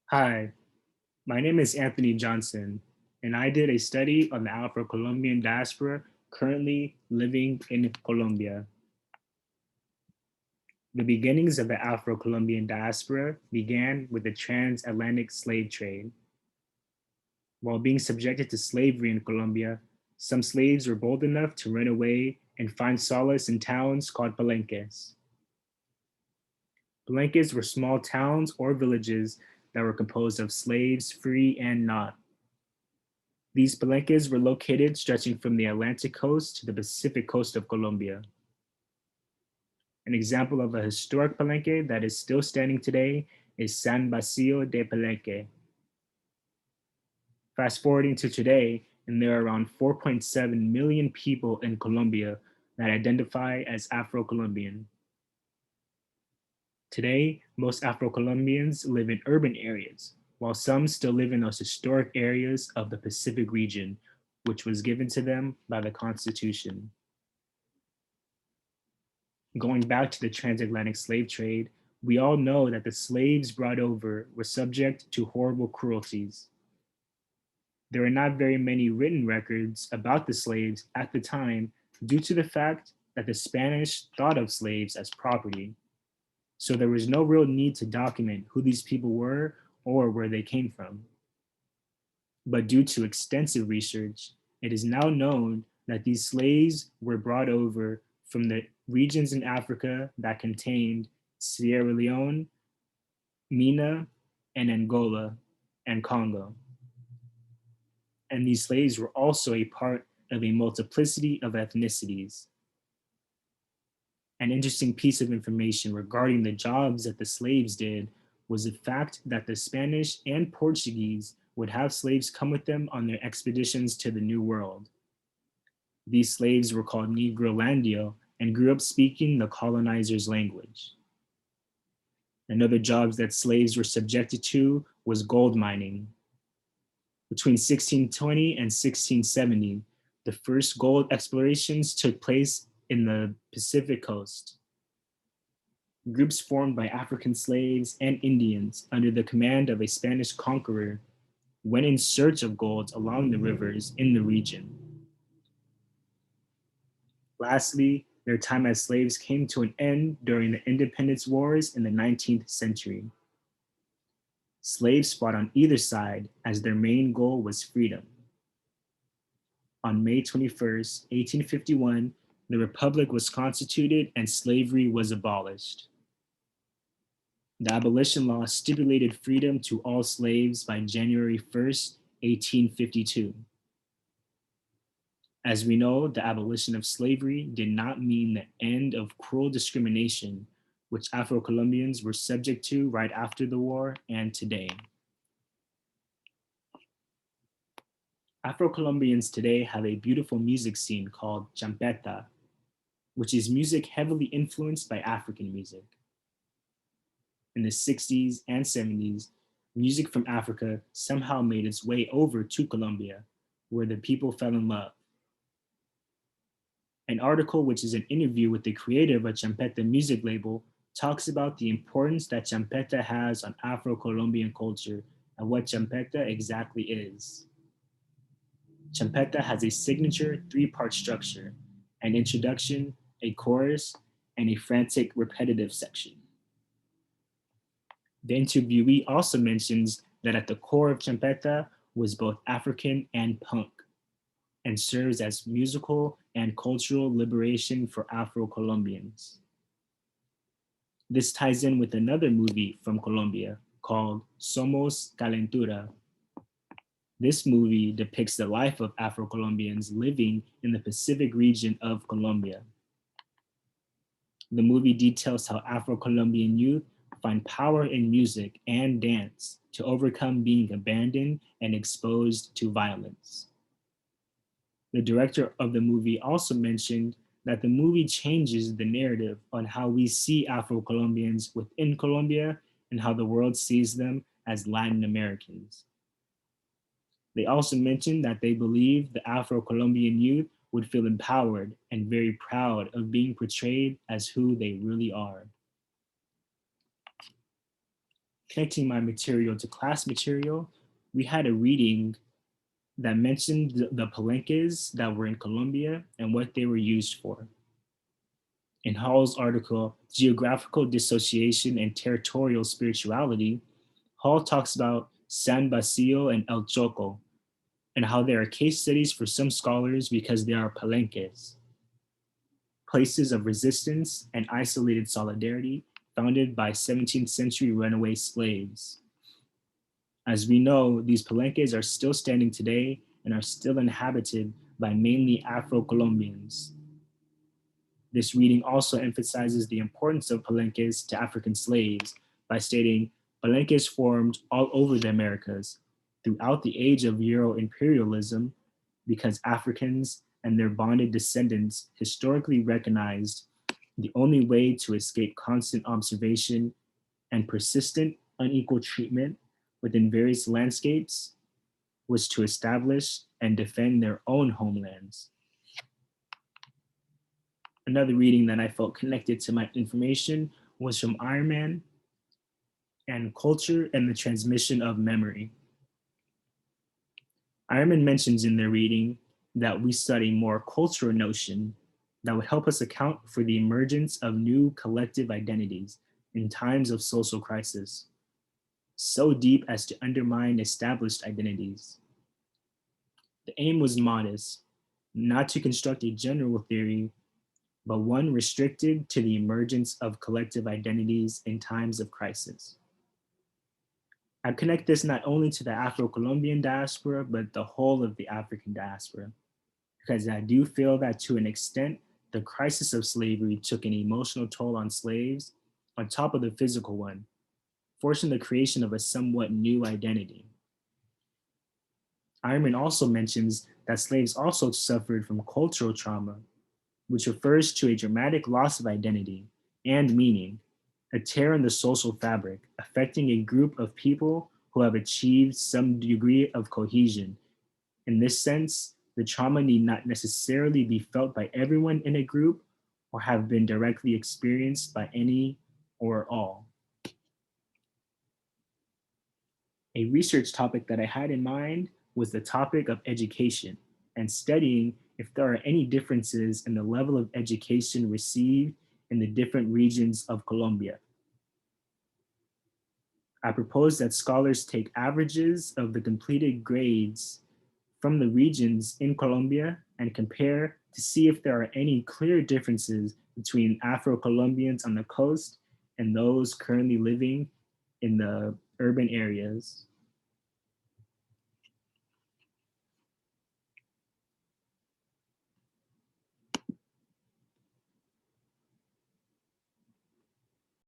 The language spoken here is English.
Hi, my name is Anthony Johnson, and I did a study on the Afro Colombian diaspora currently living in Colombia. The beginnings of the Afro Colombian diaspora began with the transatlantic slave trade. While being subjected to slavery in Colombia, some slaves were bold enough to run away and find solace in towns called palenques. Palenques were small towns or villages that were composed of slaves, free and not. These palenques were located stretching from the Atlantic coast to the Pacific coast of Colombia. An example of a historic palenque that is still standing today is San Basilio de Palenque. Fast forwarding to today, and there are around 4.7 million people in Colombia that identify as Afro Colombian. Today, most Afro Colombians live in urban areas, while some still live in those historic areas of the Pacific region, which was given to them by the Constitution. Going back to the transatlantic slave trade, we all know that the slaves brought over were subject to horrible cruelties. There are not very many written records about the slaves at the time due to the fact that the Spanish thought of slaves as property. So there was no real need to document who these people were or where they came from. But due to extensive research, it is now known that these slaves were brought over from the regions in Africa that contained Sierra Leone, Mina, and Angola and Congo. And these slaves were also a part of a multiplicity of ethnicities. An interesting piece of information regarding the jobs that the slaves did was the fact that the Spanish and Portuguese would have slaves come with them on their expeditions to the New World. These slaves were called Negrolandio and grew up speaking the colonizer's language. Another jobs that slaves were subjected to was gold mining. Between 1620 and 1670, the first gold explorations took place in the Pacific coast. Groups formed by African slaves and Indians under the command of a Spanish conqueror went in search of gold along the rivers in the region. Lastly, their time as slaves came to an end during the independence wars in the 19th century. Slaves fought on either side as their main goal was freedom. On May 21st, 1851, the Republic was constituted and slavery was abolished. The abolition law stipulated freedom to all slaves by January 1st, 1852. As we know, the abolition of slavery did not mean the end of cruel discrimination, which Afro Colombians were subject to right after the war and today. Afro Colombians today have a beautiful music scene called champeta, which is music heavily influenced by African music. In the 60s and 70s, music from Africa somehow made its way over to Colombia, where the people fell in love. An article, which is an interview with the creator of a champeta music label, talks about the importance that champeta has on Afro Colombian culture and what champeta exactly is. Champeta has a signature three-part structure: an introduction, a chorus, and a frantic repetitive section. The interviewee also mentions that at the core of champeta was both African and punk, and serves as musical and cultural liberation for Afro Colombians. This ties in with another movie from Colombia called Somos Calentura. This movie depicts the life of Afro Colombians living in the Pacific region of Colombia. The movie details how Afro Colombian youth find power in music and dance to overcome being abandoned and exposed to violence. The director of the movie also mentioned that the movie changes the narrative on how we see Afro Colombians within Colombia and how the world sees them as Latin Americans. They also mentioned that they believe the Afro Colombian youth would feel empowered and very proud of being portrayed as who they really are. Connecting my material to class material, we had a reading that mentioned the palenques that were in Colombia and what they were used for. In Hall's article, Geographical Dissociation and Territorial Spirituality, Hall talks about San Basilio and El Choco and how they are case studies for some scholars because they are palenques, places of resistance and isolated solidarity founded by 17th century runaway slaves. As we know, these palenques are still standing today and are still inhabited by mainly Afro Colombians. This reading also emphasizes the importance of palenques to African slaves by stating palenques formed all over the Americas throughout the age of Euro imperialism because Africans and their bonded descendants historically recognized the only way to escape constant observation and persistent unequal treatment within various landscapes was to establish and defend their own homelands. Another reading that I felt connected to my information was from Iron Man and Culture and the Transmission of Memory. Iron Man mentions in their reading that we study more cultural notion that would help us account for the emergence of new collective identities in times of social crisis, so deep as to undermine established identities. The aim was modest, not to construct a general theory, but one restricted to the emergence of collective identities in times of crisis. I connect this not only to the Afro Colombian diaspora, but the whole of the African diaspora, because I do feel that to an extent, the crisis of slavery took an emotional toll on slaves on top of the physical one, forcing the creation of a somewhat new identity. Ironman also mentions that slaves also suffered from cultural trauma, which refers to a dramatic loss of identity and meaning, a tear in the social fabric, affecting a group of people who have achieved some degree of cohesion. In this sense, the trauma need not necessarily be felt by everyone in a group or have been directly experienced by any or all. A research topic that I had in mind was the topic of education and studying if there are any differences in the level of education received in the different regions of Colombia. I propose that scholars take averages of the completed grades from the regions in Colombia and compare to see if there are any clear differences between Afro Colombians on the coast and those currently living in the urban areas.